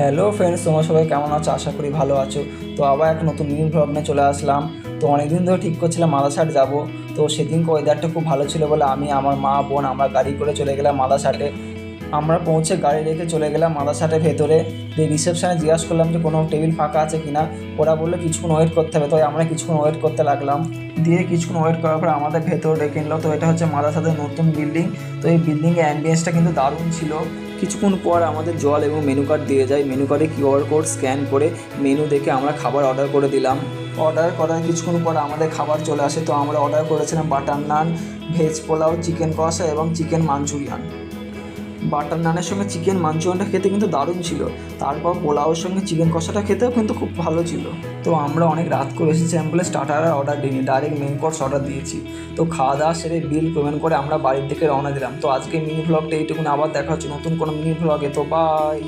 Hello friends, তোমরা সবাই কেমন আছো? আশা করি ভালো আছো। তো আবার একটা নতুন মিনি ভ্লগ নিয়ে চলে আসলাম। তো অনেকদিন ধরে ঠিক করছিলাম মাদারসাট যাব। তো সেদিনকে ওয়েদারটা খুব ভালো ছিল বলে আমি, আমার মা, বোন আমরা গাড়ি করে চলে গেলাম মাদারসাটে। আমরা পৌঁছে গাড়ি রেখে চলে গেলাম মাদারসাটের ভেতরে। দিয়ে রিসেপশানে জিজ্ঞাসা করলাম যে কোনো টেবিল ফাঁকা আছে কিনা। ওরা বললো কিছুক্ষণ ওয়েট করতে হবে। তো আমরা কিছুক্ষণ ওয়েট করতে লাগলাম। দিয়ে কিছুক্ষণ ওয়েট করার পর আমাদের ভেতরে ডেকে নিল। তো এটা হচ্ছে মাদারসাটের নতুন বিল্ডিং। তো এই বিল্ডিংয়ের অ্যাম্বিয়েন্সটা কিন্তু দারুণ ছিল। কিছুক্ষণ পর আমাদের জল এবং মেনু কার্ড দিয়ে যায়। মেনু কার্ডে কিউআর কোড স্ক্যান করে মেনু দেখে আমরা খাবার অর্ডার করে দিলাম। অর্ডার করার কিছুক্ষণ পর আমাদের খাবার চলে আসে। তো আমরা অর্ডার করেছিলাম বাটার নান, ভেজ পোলাও, চিকেন কষা এবং চিকেন মাঞ্চুরিয়ান। বাটার নানের সঙ্গে চিকেন মাঞ্চুরিয়ানটা খেতে কিন্তু দারুণ ছিল। তারপর পোলাওর সঙ্গে চিকেন কষাটা খেতেও কিন্তু খুব ভালো ছিল। তো আমরা অনেক রাত করে এসেছিলাম বলে স্টার্টার অর্ডার দিইনি, ডাইরেক্ট মেন কোর্স অর্ডার দিয়েছি। তো খাওয়া দাওয়া সেরে বিল পেমেন্ট করে আমরা বাড়ির দিকে রওনা দিলাম। তো আজকে মিনি ভ্লগটা এইটুকুন, আবার দেখা হচ্ছে নতুন কোনো মিনি ভ্লগে। তো বাই।